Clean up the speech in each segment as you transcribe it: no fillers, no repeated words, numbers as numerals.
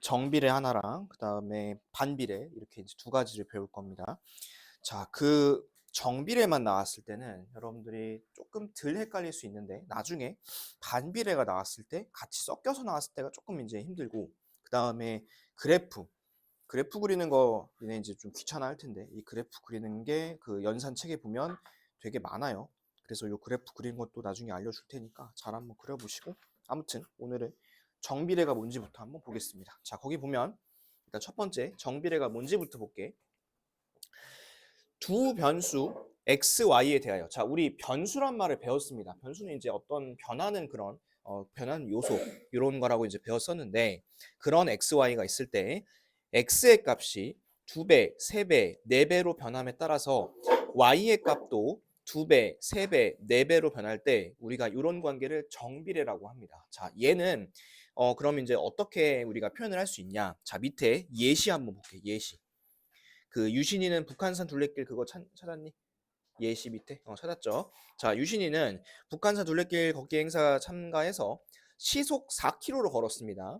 정비례 하나랑 그 다음에 반비례 이렇게 이제 두 가지를 배울 겁니다. 자, 그 정비례만 나왔을 때는 여러분들이 조금 덜 헷갈릴 수 있는데 나중에 반비례가 나왔을 때 같이 섞여서 나왔을 때가 조금 이제 힘들고 그 다음에 그래프 그리는 거 얘네 이제 좀 귀찮아 할 텐데 이 그래프 그리는 게 그 연산 책에 보면 되게 많아요. 그래서 요 그래프 그리는 것도 나중에 알려줄 테니까 잘 한번 그려보시고 아무튼 오늘은 정비례가 뭔지부터 한번 보겠습니다. 자, 거기 보면 일단 첫 번째 정비례가 뭔지부터 볼게. 두 변수 x, y에 대하여. 자, 우리 변수란 말을 배웠습니다. 변수는 이제 어떤 변하는 그런 변하는 요소 이런 거라고 이제 배웠었는데 그런 x, y가 있을 때 x의 값이 2배, 3배, 4배로 변함에 따라서 y의 값도 2배, 3배, 4배로 변할 때 우리가 이런 관계를 정비례라고 합니다. 자, 얘는 그럼 이제 어떻게 우리가 표현을 할 수 있냐? 자, 밑에 예시 한번 볼게요. 예시. 그 유신이는 북한산 둘레길 그거 찾았니? 예시 밑에 찾았죠. 자, 유신이는 북한산 둘레길 걷기 행사 참가해서 시속 4km로 걸었습니다.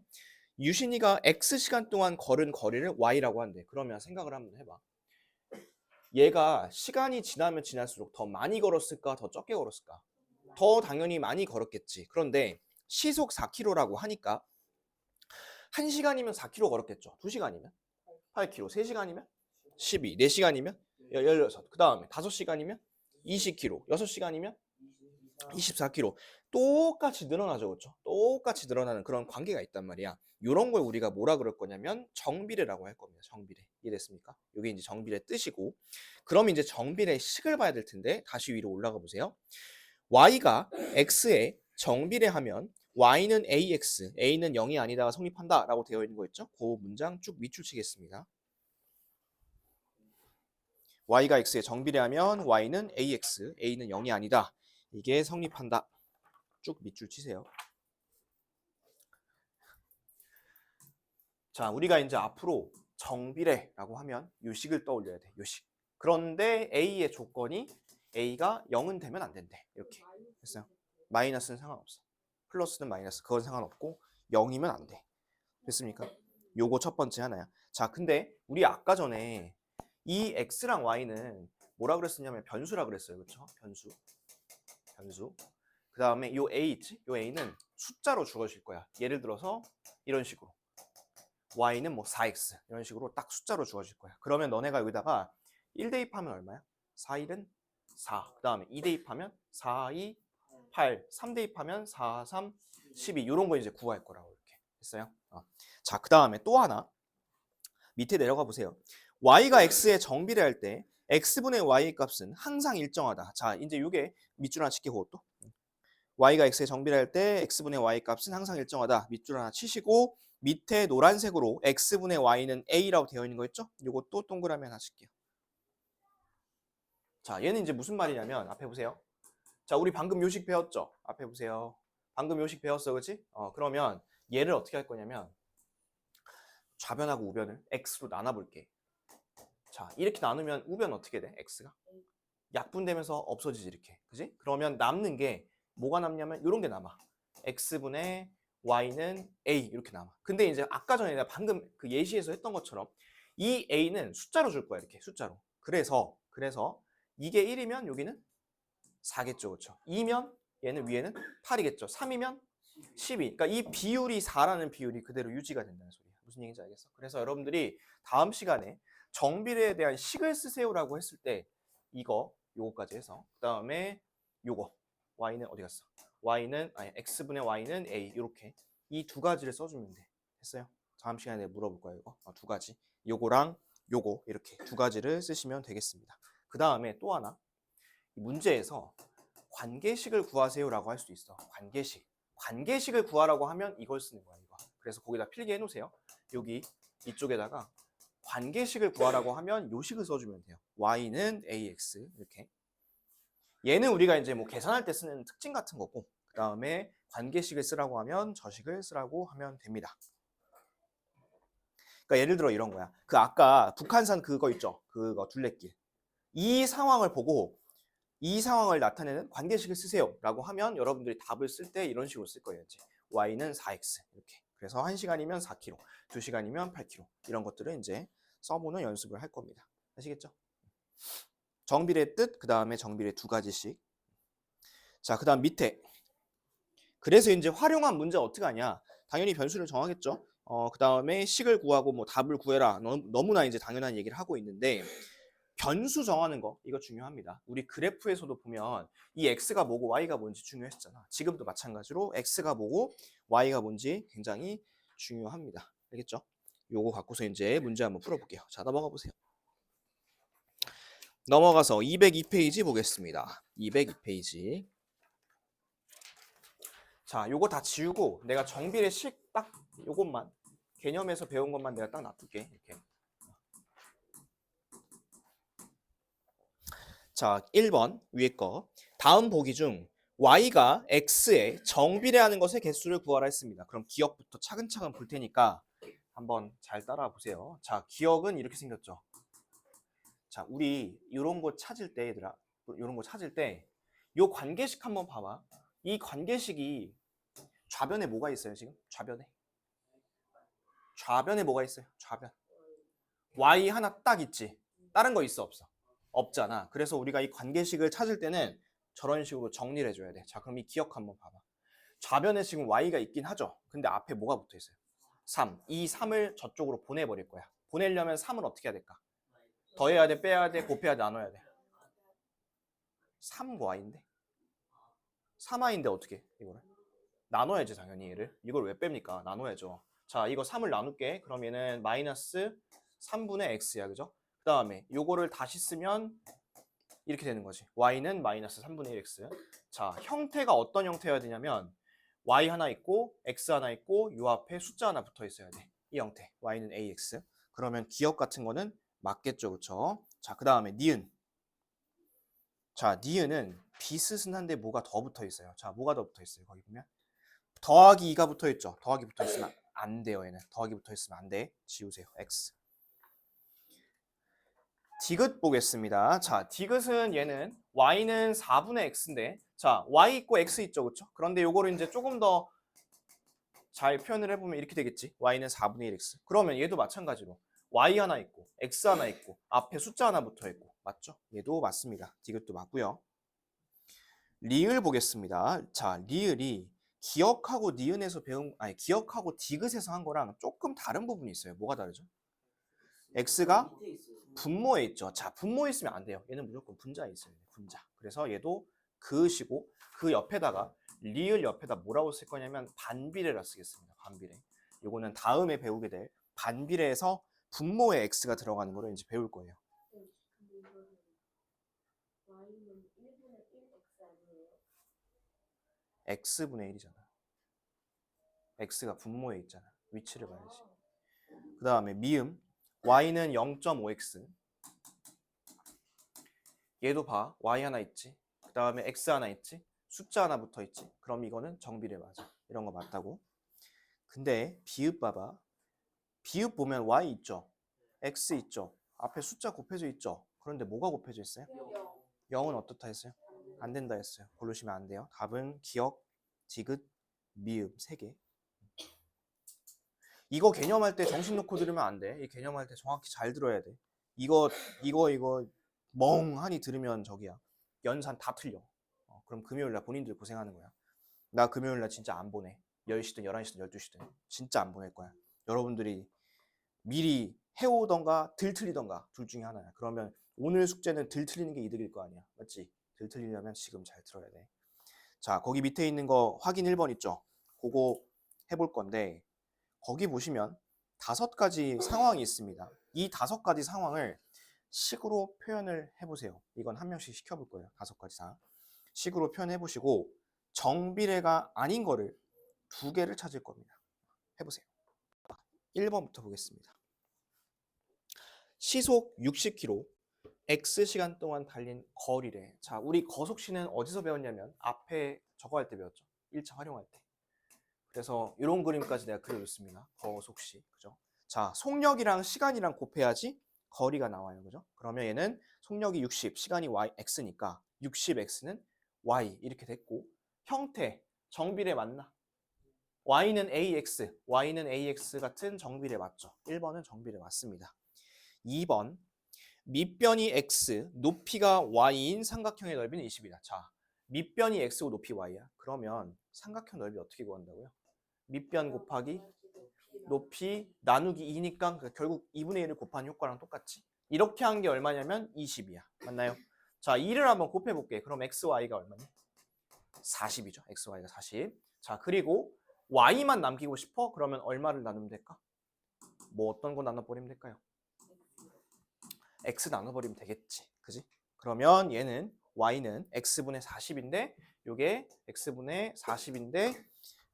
유신이가 x 시간 동안 걸은 거리를 y라고 한대. 그러면 생각을 한번 해봐. 얘가 시간이 지나면 지날수록 더 많이 걸었을까 더 적게 걸었을까? 더 당연히 많이 걸었겠지. 그런데 시속 4km라고 하니까 1시간이면 4km 걸었겠죠. 2시간이면 8km, 3시간이면 12, 4시간이면 16, 그 다음에 5시간이면 20km, 6시간이면 24km. 똑같이 늘어나죠. 그렇죠? 똑같이 늘어나는 그런 관계가 있단 말이야. 이런 걸 우리가 뭐라 그럴 거냐면 정비례라고 할 겁니다. 정비례. 이해됐습니까? 이게 이제 정비례 뜻이고 그럼 이제 정비례 식을 봐야 될 텐데 다시 위로 올라가 보세요. y가 x에 정비례하면 y는 ax, a는 0이 아니다가 성립한다 라고 되어 있는 거 있죠? 그 문장 쭉 밑줄 치겠습니다. y가 x에 정비례하면 y는 ax, a는 0이 아니다. 이게 성립한다. 쭉 밑줄 치세요. 자, 우리가 이제 앞으로 정비례라고 하면 요식을 떠올려야 돼. 요식. 그런데 a의 조건이 a가 0은 되면 안 된대. 이렇게 됐어요. 마이너스는 상관없어. 플러스는 마이너스 그건 상관없고 0이면 안 돼. 됐습니까? 요거 첫 번째 하나야. 자, 근데 우리 아까 전에 이 x랑 y는 뭐라 그랬었냐면 변수라 그랬어요. 그렇죠? 변수. 그 다음에 요 a 있지? 요 a는 숫자로 주어질 거야. 예를 들어서 이런 식으로 y는 뭐 4x 이런 식으로 딱 숫자로 주어질 거야. 그러면 너네가 여기다가 1 대입하면 얼마야? 4, 1은 4. 그 다음에 2 대입하면 4, 2, 8. 3 대입하면 4, 3, 12. 이런 거 이제 구할 거라고 이렇게 했어요. 자, 그 다음에 또 하나 밑에 내려가 보세요. y가 x에 정비례할 때 x분의 y의 값은 항상 일정하다. 자, 이제 이게 밑줄 하나 칠게고 또 y가 x에 정비례할 때 x분의 y 값은 항상 일정하다. 밑줄 하나 치시고 밑에 노란색으로 x분의 y는 a라고 되어 있는 거 있죠? 이것도 동그라미 하나 칠게요. 자, 얘는 이제 무슨 말이냐면 앞에 보세요. 자, 우리 방금 요식 배웠죠? 앞에 보세요. 방금 요식 배웠어, 그렇지? 그러면 얘를 어떻게 할 거냐면 좌변하고 우변을 x로 나눠볼게. 자, 이렇게 나누면 우변 어떻게 돼? x가? 약분되면서 없어지지 이렇게. 그지? 그러면 남는 게 뭐가 남냐면 이런 게 남아. x분의 y는 a 이렇게 남아. 근데 이제 아까 전에 내가 방금 그 예시에서 했던 것처럼 이 a는 숫자로 줄 거야. 이렇게 숫자로. 그래서 이게 1이면 여기는 4겠죠. 그렇죠? 2면 얘는 위에는 8이겠죠. 3이면 12. 그러니까 이 비율이 4라는 비율이 그대로 유지가 된다는 소리야. 무슨 얘기인지 알겠어? 그래서 여러분들이 다음 시간에 정비례에 대한 식을 쓰세요라고 했을 때 요거까지 해서 그 다음에 요거 y는 어디 갔어? x분의 y는 a 이렇게 이 두 가지를 써주면 돼. 됐어요? 다음 시간에 내가 물어볼 거야 이거 두 가지. 요거랑 요거 이렇게 두 가지를 쓰시면 되겠습니다. 그 다음에 또 하나 문제에서 관계식을 구하세요라고 할 수도 있어. 관계식을 구하라고 하면 이걸 쓰는 거야 이거. 그래서 거기다 필기해 놓으세요. 여기 이쪽에다가 관계식을 구하라고 하면 요 식을 써주면 돼요. y는 ax 이렇게. 얘는 우리가 이제 뭐 계산할 때 쓰는 특징 같은 거고 그 다음에 관계식을 쓰라고 하면 저 식을 쓰라고 하면 됩니다. 그러니까 예를 들어 이런 거야. 그 아까 북한산 그거 있죠? 그거 둘레길. 이 상황을 보고 이 상황을 나타내는 관계식을 쓰세요 라고 하면 여러분들이 답을 쓸 때 이런 식으로 쓸 거예요. 이제 y는 4x 이렇게. 그래서 1시간이면 4km, 2시간이면 8km 이런 것들을 이제 써보는 연습을 할 겁니다. 아시겠죠? 정비례 뜻, 그 다음에 정비례 2가지씩. 자, 그 다음 밑에. 그래서 이제 활용한 문제 어떻게 하냐? 당연히 변수를 정하겠죠. 그 다음에 식을 구하고 뭐 답을 구해라. 너무나 이제 당연한 얘기를 하고 있는데 변수 정하는 거 이거 중요합니다. 우리 그래프에서도 보면 이 x가 뭐고 y가 뭔지 중요했잖아. 지금도 마찬가지로 x가 뭐고 y가 뭔지 굉장히 중요합니다. 알겠죠? 요거 갖고서 이제 문제 한번 풀어볼게요. 자, 넘어가 보세요. 넘어가서 202페이지 보겠습니다. 202페이지. 자, 요거 다 지우고 내가 정비례 식 딱 요것만 개념에서 배운 것만 내가 딱 놔둘게. 이렇게. 자, 1번 위에 거. 다음 보기 중 y가 x에 정비례하는 것의 개수를 구하라 했습니다. 그럼 기억부터 차근차근 볼 테니까 한번 잘 따라와 보세요. 자, 기억은 이렇게 생겼죠. 자, 우리 이런 거 찾을 때 얘들아, 이런 거 찾을 때 요 관계식 한번 봐봐. 이 관계식이 좌변에 뭐가 있어요, 지금? 좌변에 뭐가 있어요? 좌변. y 하나 딱 있지. 다른 거 있어, 없어? 없잖아. 그래서 우리가 이 관계식을 찾을 때는 저런 식으로 정리를 해줘야 돼. 자, 그럼 이 기억 한번 봐봐. 좌변에 지금 y가 있긴 하죠. 근데 앞에 뭐가 붙어 있어요? 3. 이 3을 저쪽으로 보내버릴 거야. 보내려면 3을 어떻게 해야 될까? 더해야 돼, 빼야 돼, 곱해야 돼, 나눠야 돼. 3y인데? 3y인데 어떻게 이거를? 나눠야지 당연히 얘를. 이걸 왜 뺍니까? 나눠야죠. 자, 이거 3을 나눌게. 그럼 얘는 마이너스 3분의 x야, 그죠? 그 다음에 요거를 다시 쓰면 이렇게 되는 거지. y는 마이너스 3분의 1x. 자, 형태가 어떤 형태여야 되냐면 y 하나 있고 x 하나 있고 요 앞에 숫자 하나 붙어 있어야 돼. 이 형태. y는 ax. 그러면 기억 같은 거는 맞겠죠, 그렇죠? 자, 그 다음에 니은. 자, 니은은 비스슨한데 뭐가 더 붙어 있어요. 자, 뭐가 더 붙어 있어요? 거기 보면 더하기 2가 붙어 있죠. 더하기 붙어 있으면 안 돼요, 얘는. 더하기 붙어 있으면 안 돼. 지우세요. x. 디귿 보겠습니다. 자, 디귿은 얘는 y는 4분의 x인데, 자, y 있고 x 있죠, 그렇죠? 그런데 요거를 이제 조금 더 잘 표현을 해보면 이렇게 되겠지. y는 4분의 1x. 그러면 얘도 마찬가지로 y 하나 있고 x 하나 있고 앞에 숫자 하나 붙어 있고, 맞죠? 얘도 맞습니다. 디귿도 맞고요. 리을 보겠습니다. 자, 리을이 기억하고 니은에서 기억하고 디귿에서 한 거랑 조금 다른 부분이 있어요. 뭐가 다르죠? x가 분모에 있죠. 자, 분모에 있으면 안 돼요. 얘는 무조건 분자에 있어요. 분자. 그래서 얘도 그으시고 그 옆에다가 리을 옆에다 뭐라고 쓸 거냐면 반비례라 쓰겠습니다. 반비례. 요거는 다음에 배우게 될 반비례에서 분모에 x가 들어가는 거를 이제 배울 거예요. x분의 1이잖아. x가 분모에 있잖아. 위치를 봐야지. 그 다음에 미음 y는 0.5x. 얘도 봐. y 하나 있지. 그 다음에 x 하나 있지. 숫자 하나 붙어 있지. 그럼 이거는 정비례 맞아. 이런 거 맞다고. 근데 비읍 봐봐. 비읍 보면 y 있죠. x 있죠. 앞에 숫자 곱해져 있죠. 그런데 뭐가 곱해져 있어요? 0은 어떻다 했어요? 안 된다 했어요. 고르시면 안 돼요. 답은 기억, 디귿, 미음 3개. 이거 개념할 때 정신 놓고 들으면 안 돼. 이 개념할 때 정확히 잘 들어야 돼. 이거 멍하니 들으면 저기야. 연산 다 틀려. 그럼 금요일날 본인들 고생하는 거야. 나 금요일날 진짜 안 보내. 10시든 11시든 12시든 진짜 안 보낼 거야. 여러분들이 미리 해오던가 들틀리던가 둘 중에 하나야. 그러면 오늘 숙제는 들틀리는 게 이득일 거 아니야. 맞지? 들틀리려면 지금 잘 들어야 돼. 자, 거기 밑에 있는 거 확인 1번 있죠? 그거 해볼 건데 거기 보시면 5가지 상황이 있습니다. 이 5가지 상황을 식으로 표현을 해보세요. 이건 한 명씩 시켜볼 거예요. 5가지 다. 식으로 표현해보시고 정비례가 아닌 거를 2개를 찾을 겁니다. 해보세요. 1번부터 보겠습니다. 시속 60km, X시간 동안 달린 거리래. 자, 우리 거속시는 어디서 배웠냐면 앞에 저거 할 때 배웠죠. 1차 활용할 때. 그래서 이런 그림까지 내가 그려줬습니다. 거속시. 그죠? 자, 속력이랑 시간이랑 곱해야지 거리가 나와요. 그죠? 그러면 얘는 속력이 60, 시간이 y, x니까 60x는 y 이렇게 됐고 형태, 정비례 맞나? y는 ax 같은 정비례 맞죠? 1번은 정비례 맞습니다. 2번 밑변이 x, 높이가 y인 삼각형의 넓이는 20이다. 자, 밑변이 x고 높이 y야. 그러면 삼각형 넓이 어떻게 구한다고요? 밑변 곱하기 높이 나누기 2니까 결국 2분의 1을 곱하는 효과랑 똑같지? 이렇게 한 게 얼마냐면 20이야. 맞나요? 자, 2를 한번 곱해볼게. 그럼 xy가 얼마니? 40이죠. xy가 40. 자, 그리고 y만 남기고 싶어? 그러면 얼마를 나누면 될까? 뭐 어떤 거 나눠버리면 될까요? x 나눠버리면 되겠지. 그지? 그러면 얘는 y는 x분의 40인데 요게 x분의 40인데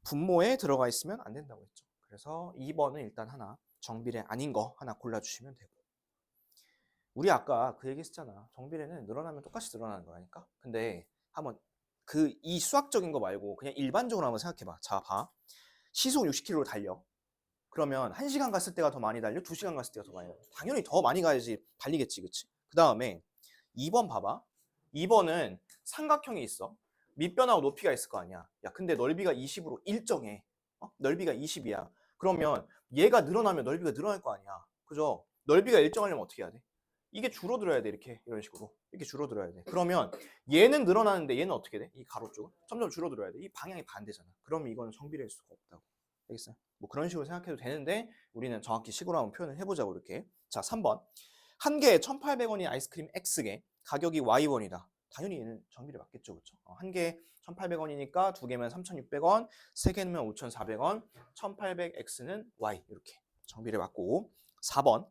분모에 들어가 있으면 안 된다고 했죠. 그래서 2번은 일단 하나 정비례 아닌 거 하나 골라주시면 되고, 우리 아까 그 얘기 했잖아. 정비례는 늘어나면 똑같이 늘어나는 거라니까. 근데 한번 이 수학적인 거 말고 그냥 일반적으로 한번 생각해봐. 자, 봐. 시속 60km로 달려. 그러면 1시간 갔을 때가 더 많이 달려? 2시간 갔을 때가 더 많이 달려? 당연히 더 많이 가야지 달리겠지, 그치? 그 다음에 2번 봐봐. 2번은 삼각형이 있어. 밑변하고 높이가 있을 거 아니야. 야, 근데 넓이가 20으로 일정해. 넓이가 20이야. 그러면 얘가 늘어나면 넓이가 늘어날 거 아니야. 그죠? 넓이가 일정하려면 어떻게 해야 돼? 이게 줄어들어야 돼, 이렇게. 이런 식으로. 이렇게 줄어들어야 돼. 그러면 얘는 늘어나는데 얘는 어떻게 돼? 이 가로 쪽은? 점점 줄어들어야 돼. 이 방향이 반대잖아. 그러면 이거는 정비례일 수가 없다고. 알겠어요? 뭐 그런 식으로 생각해도 되는데 우리는 정확히 식으로 한번 표현을 해보자고 이렇게. 자, 3번. 한 개에 1,800원인 아이스크림 X개, 가격이 Y원이다. 당연히 얘는 정비례 맞겠죠, 그렇죠? 한 개에 1,800원이니까 두 개면 3,600원, 세 개면 5,400원, 1,800X는 Y 이렇게 정비례 맞고. 4번.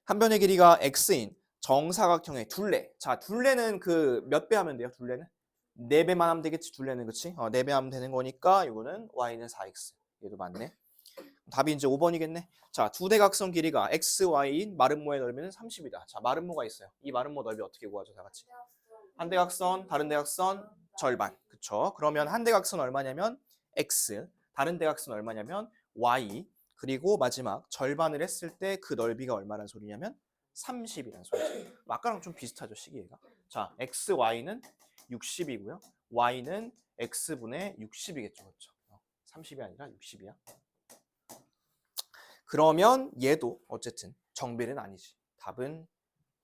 한 변의 길이가 X인 정사각형의 둘레. 자, 둘레는 그 몇 배 하면 돼요? 둘레는 4배만 하면 되겠지, 둘레는. 그치? 4배 하면 되는 거니까 이거는 Y는 4X. 얘도 맞네. 답이 이제 5번이겠네. 자, 두 대각선 길이가 XY인 마름모의 넓이는 30이다. 자, 마름모가 있어요. 이 마름모 넓이 어떻게 구하죠, 다 같이? 한 대각선, 다른 대각선, 절반. 그쵸? 그러면 한 대각선 얼마냐면 X, 다른 대각선 얼마냐면 Y, 그리고 마지막 절반을 했을 때 그 넓이가 얼마란 소리냐면 30이란 소리죠. 아까랑 좀 비슷하죠, 시기가. 자, XY는 60이고요. Y는 X분의 60이겠죠, 그렇죠? 30이 아니라 60이야. 그러면 얘도 어쨌든 정비례는 아니지. 답은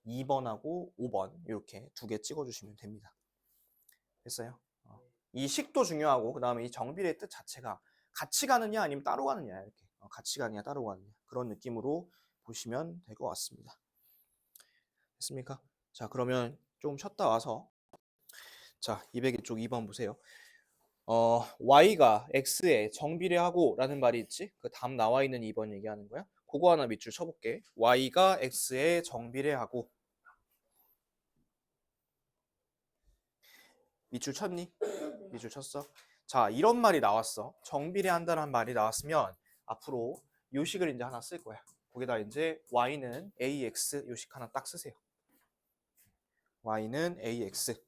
2번하고 5번 이렇게 두 개 찍어주시면 됩니다. 됐어요? 이 식도 중요하고 그 다음에 이 정비례의 뜻 자체가 같이 가느냐 아니면 따로 가느냐, 이렇게 같이 가느냐 따로 가느냐 그런 느낌으로 보시면 될 것 같습니다. 됐습니까? 자, 그러면 좀 쉬었다 와서 자, 201쪽 2번 보세요. y가 x에 정비례하고 라는 말이 있지? 그 답 나와 있는 2번 얘기하는 거야. 그거 하나 밑줄 쳐볼게. y가 x에 정비례하고. 밑줄 쳤니? 밑줄 쳤어? 자, 이런 말이 나왔어. 정비례한다는 말이 나왔으면 앞으로 요식을 이제 하나 쓸 거야. 거기다 이제 y는 ax 요식 하나 딱 쓰세요. y는 ax.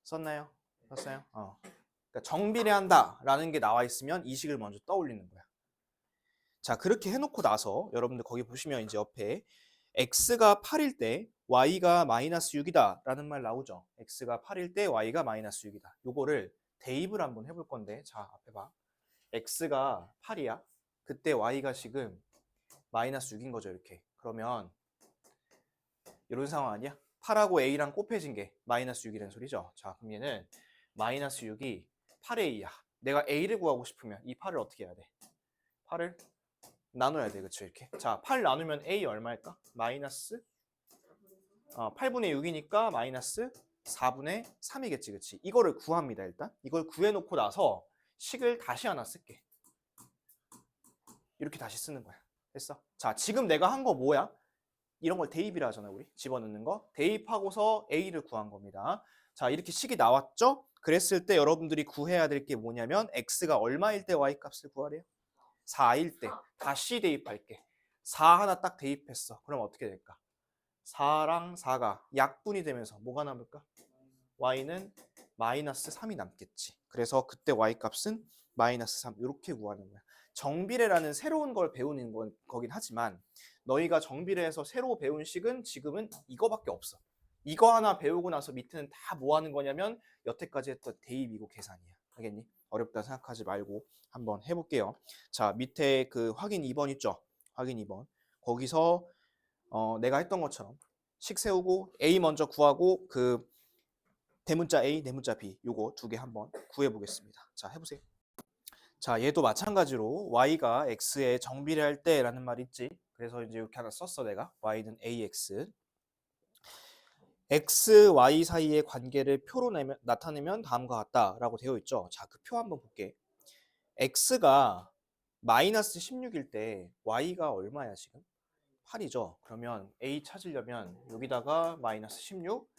썼나요? 썼어요? 그러니까 정비례한다라는 게 나와 있으면 이 식을 먼저 떠올리는 거야. 자, 그렇게 해놓고 나서 여러분들 거기 보시면 이제 옆에 x가 8일 때 y가 마이너스 6이다 라는 말 나오죠. x가 8일 때 y가 마이너스 6이다. 요거를 대입을 한번 해볼 건데, 자, 앞에 봐. x가 8이야. 그때 y가 지금 마이너스 6인 거죠, 이렇게. 그러면 이런 상황 아니야? 8하고 a랑 곱해진 게 마이너스 6이라는 소리죠. 자, 그럼 얘는 마이너스 6이 8a야. 내가 a를 구하고 싶으면 이 8을 어떻게 해야 돼? 8을 나눠야 돼, 그쵸? 이렇게. 자, 8 나누면 a 얼마일까? 마이너스 8분의 6이니까 마이너스 4분의 3이겠지, 그치? 이거를 구합니다, 일단. 이걸 구해놓고 나서 식을 다시 하나 쓸게. 이렇게 다시 쓰는 거야. 됐어? 자, 지금 내가 한 거 뭐야? 이런 걸 대입이라 하잖아, 우리. 집어넣는 거. 대입하고서 a를 구한 겁니다. 자, 이렇게 식이 나왔죠? 그랬을 때 여러분들이 구해야 될 게 뭐냐면 x가 얼마일 때 y 값을 구하래요? 4일 때. 다시 대입할게. 4 하나 딱 대입했어. 그럼 어떻게 될까? 4랑 4가 약분이 되면서 뭐가 남을까? y는 마이너스 3이 남겠지. 그래서 그때 y 값은 마이너스 3 이렇게 구하는 거야. 정비례라는 새로운 걸 배우는 거긴 하지만 너희가 정비례에서 새로 배운 식은 지금은 이거밖에 없어. 이거 하나 배우고 나서 밑에는 다 뭐 하는 거냐면 여태까지 했던 대입이고 계산이야. 알겠니? 어렵다 생각하지 말고 한번 해볼게요. 자, 밑에 그 확인 2번 있죠? 확인 2번. 거기서 내가 했던 것처럼 식 세우고 A 먼저 구하고 그 대문자 A, 대문자 B 요거 두 개 한번 구해보겠습니다. 자, 해보세요. 자, 얘도 마찬가지로 y가 x에 정비례할 때라는 말 있지. 그래서 이제 이렇게 하나 썼어 내가. y는 ax. x, y 사이의 관계를 표로 나타내면 다음과 같다라고 되어 있죠. 자, 그 표 한번 볼게. x가 마이너스 16일 때 y가 얼마야 지금? 8이죠. 그러면 a 찾으려면 여기다가 마이너스 16,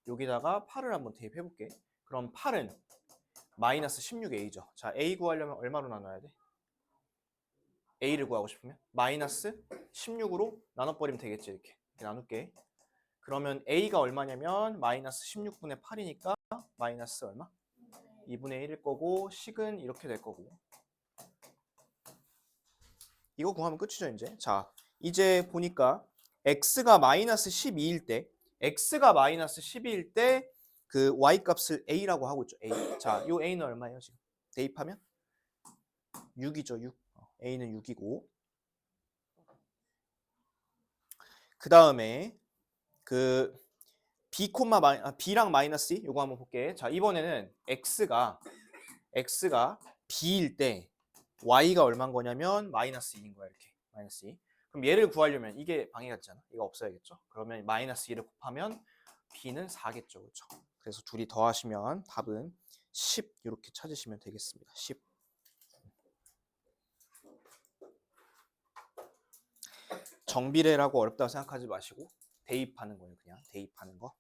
여기다가 8을 한번 대입해 볼게. 그럼 8은 마이너스 16a죠. 자, a 구하려면 얼마로 나눠야 돼? a를 구하고 싶으면 마이너스 16으로 나눠버리면 되겠지. 이렇게 나눌게. 그러면 a가 얼마냐면 마이너스 16분의 8이니까 마이너스 얼마? 2분의 1일 거고 식은 이렇게 될 거고. 이거 구하면 끝이죠 이제. 자, 이제 보니까 x가 마이너스 12일 때 x가 마이너스 12일 때 그 y 값을 a라고 하고 있죠. a. 자, 요 a는 얼마예요 지금? 대입하면 6이죠. 6. a는 6이고. 그 다음에 그 b랑 마이너스 2 요거 한번 볼게. 자, 이번에는 x가 b일 때 y가 얼마인 거냐면 마이너스 2인 거야. 이렇게 마이너스 2. 그럼 얘를 구하려면 이게 방해가 되잖아. 이거 없어야겠죠. 그러면 마이너스 2를 곱하면 b는 4겠죠. 그렇죠? 그래서 둘이 더하시면 답은 10 이렇게 찾으시면 되겠습니다. 10. 정비례라고 어렵다고 생각하지 마시고 대입하는 거예요. 그냥 대입하는 거.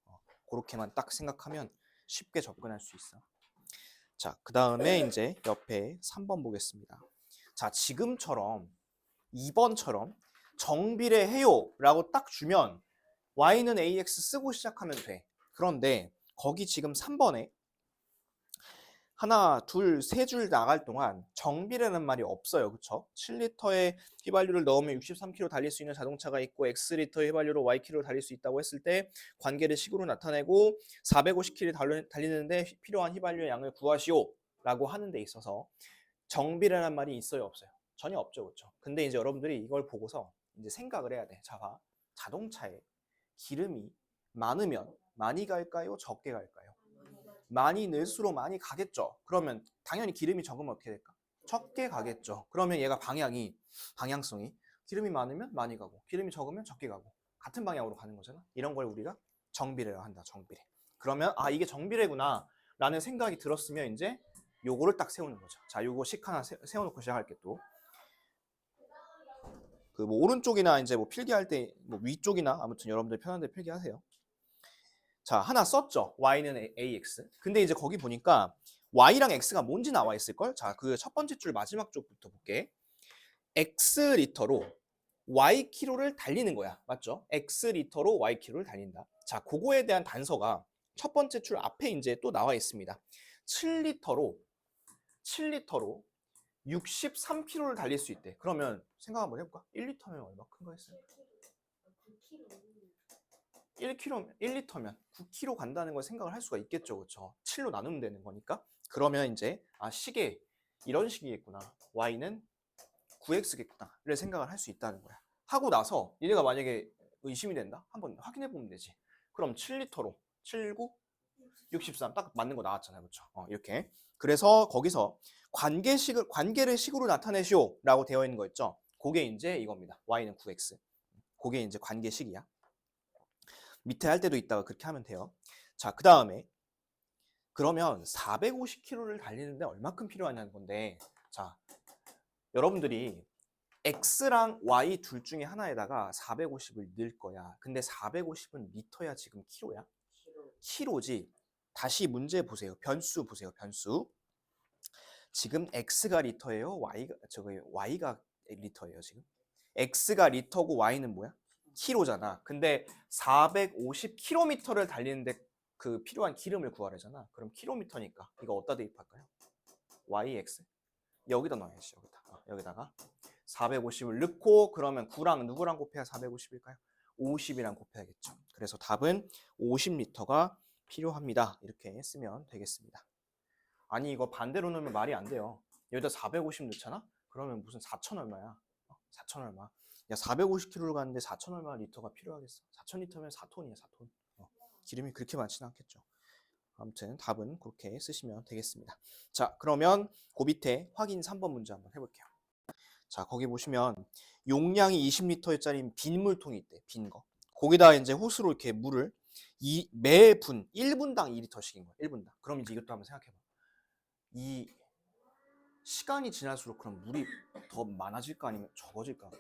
그렇게만 딱 생각하면 쉽게 접근할 수 있어. 자, 그 다음에 이제 옆에 3번 보겠습니다. 자, 지금처럼 2번처럼 정비례해요 라고 딱 주면 y는 ax 쓰고 시작하면 돼. 그런데 거기 지금 3번에 하나, 둘, 세 줄 나갈 동안 정비라는 말이 없어요. 그쵸? 7리터의 휘발유를 넣으면 63km 달릴 수 있는 자동차가 있고 X리터의 휘발유로 Ykm 달릴 수 있다고 했을 때 관계를 식으로 나타내고 450km 달리는데 필요한 휘발유의 양을 구하시오 라고 하는 데 있어서 정비라는 말이 있어요? 없어요? 전혀 없죠. 그쵸? 근데 이제 여러분들이 이걸 보고서 이제 생각을 해야 돼. 자, 봐. 자동차에 기름이 많으면 많이 갈까요? 적게 갈까요? 많이 넣을수록 많이 가겠죠. 그러면 당연히 기름이 적으면 어떻게 될까? 적게 가겠죠. 그러면 얘가 방향성이 기름이 많으면 많이 가고 기름이 적으면 적게 가고 같은 방향으로 가는 거잖아. 이런 걸 우리가 정비례라고 한다. 정비례. 그러면 아 이게 정비례구나 라는 생각이 들었으면 이제 요거를 딱 세우는 거죠. 자, 요거 식 하나 세워놓고 시작할게 또. 그 뭐 오른쪽이나 이제 뭐 필기할 때 뭐 위쪽이나 아무튼 여러분들 편한 데 필기하세요. 자, 하나 썼죠. y는 ax. 근데 이제 거기 보니까 y랑 x가 뭔지 나와 있을걸? 자, 그 첫 번째 줄 마지막 쪽부터 볼게. x 리터로 y 킬로를 달리는 거야. 맞죠? x 리터로 y 킬로를 달린다. 자, 그거에 대한 단서가 첫 번째 줄 앞에 이제 또 나와 있습니다. 7리터로 63km를 달릴 수 있대. 그러면 생각 한번 해볼까? 1리터면 얼마 큰 거였어요? 1리터면 9km 간다는 걸 생각을 할 수가 있겠죠. 그렇죠? 7로 나누면 되는 거니까. 그러면 이제 아 식에 이런 식이겠구나. y는 9x겠구나를 생각을 할 수 있다는 거야. 하고 나서 얘네가 만약에 의심이 된다? 한번 확인해 보면 되지. 그럼 7리터로 7, 9, 63 딱 맞는 거 나왔잖아요. 그렇죠? 이렇게. 그래서 거기서 관계를 식으로 나타내시오 라고 되어 있는 거 있죠. 그게 이제 이겁니다. y는 9x. 그게 이제 관계식이야. 밑에 할 때도 있다가 그렇게 하면 돼요. 자, 그 다음에 그러면 450km를 달리는데 얼마큼 필요하냐는 건데, 자, 여러분들이 x랑 y 둘 중에 하나에다가 450을 넣을 거야. 근데 450은 미터야 지금 키로야? 키로지. 다시 문제 보세요. 변수 보세요. 변수. 지금 x가 리터예요? y가 리터예요 지금? x가 리터고 y는 뭐야? 키로잖아. 근데 450km를 달리는데 그 필요한 기름을 구하래잖아. 그럼 킬로미터니까 이거 어디다 대입할까요? yx 여기다 넣어야지. 여기다가 450을 넣고 그러면 9랑 누구랑 곱해야 450일까요? 50이랑 곱해야겠죠. 그래서 답은 50리터가 필요합니다. 이렇게 쓰면 되겠습니다. 아니 이거 반대로 넣으면 말이 안 돼요. 여기다 450 넣잖아? 그러면 무슨 4천 얼마야? 4천 얼마. 야 450km를 가는데 4천 얼마 리터가 필요하겠어. 4,000리터면 4톤이야 4톤. 기름이 그렇게 많지는 않겠죠. 아무튼 답은 그렇게 쓰시면 되겠습니다. 자 그러면 그 밑에 확인 3번 문제 한번 해볼게요. 자 거기 보시면 용량이 20리터짜리 빈 물통이 있대. 빈 거. 거기다 이제 호스로 이렇게 물을 매분 1분당 2리터씩인 거야. 1분당. 그럼 이제 이것도 한번 생각해봐. 이 시간이 지날수록 그럼 물이 더 많아질까 아니면 적어질까?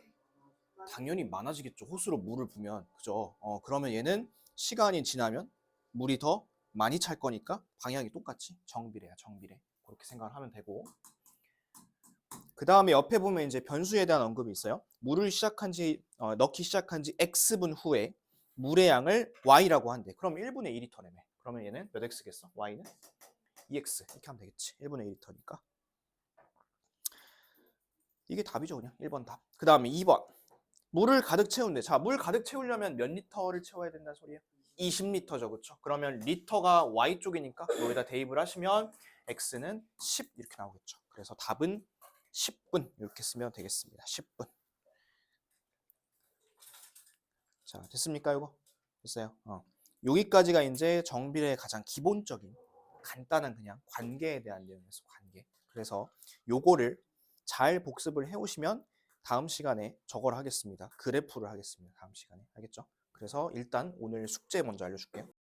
당연히 많아지겠죠. 호스로 물을 부면. 그죠? 그러면 얘는 시간이 지나면 물이 더 많이 찰 거니까 방향이 똑같지. 정비례야, 정비례. 그렇게 생각을 하면 되고. 그 다음에 옆에 보면 이제 변수에 대한 언급이 있어요. 물을 넣기 시작한 지 X분 후에 물의 양을 Y라고 한대. 그럼 1분의 2리터라며. 그러면 얘는 몇 X겠어? Y는? 2X. 이렇게 하면 되겠지. 1분의 2리터니까. 이게 답이죠, 그냥. 1번 답. 그 다음에 2번. 물을 가득 채운대. 자, 물 가득 채우려면 몇 리터를 채워야 된다는 소리예요? 20리터죠, 그렇죠? 그러면 리터가 Y 쪽이니까 여기다 대입을 하시면 X는 10 이렇게 나오겠죠. 그래서 답은 10분 이렇게 쓰면 되겠습니다. 10분. 자, 됐습니까, 이거? 됐어요. 여기까지가 이제 정비례의 가장 기본적인 간단한 그냥 관계에 대한 내용이었어. 관계. 그래서 요거를 잘 복습을 해오시면 다음 시간에 저걸 하겠습니다. 그래프를 하겠습니다. 다음 시간에. 알겠죠? 그래서 일단 오늘 숙제 먼저 알려줄게요.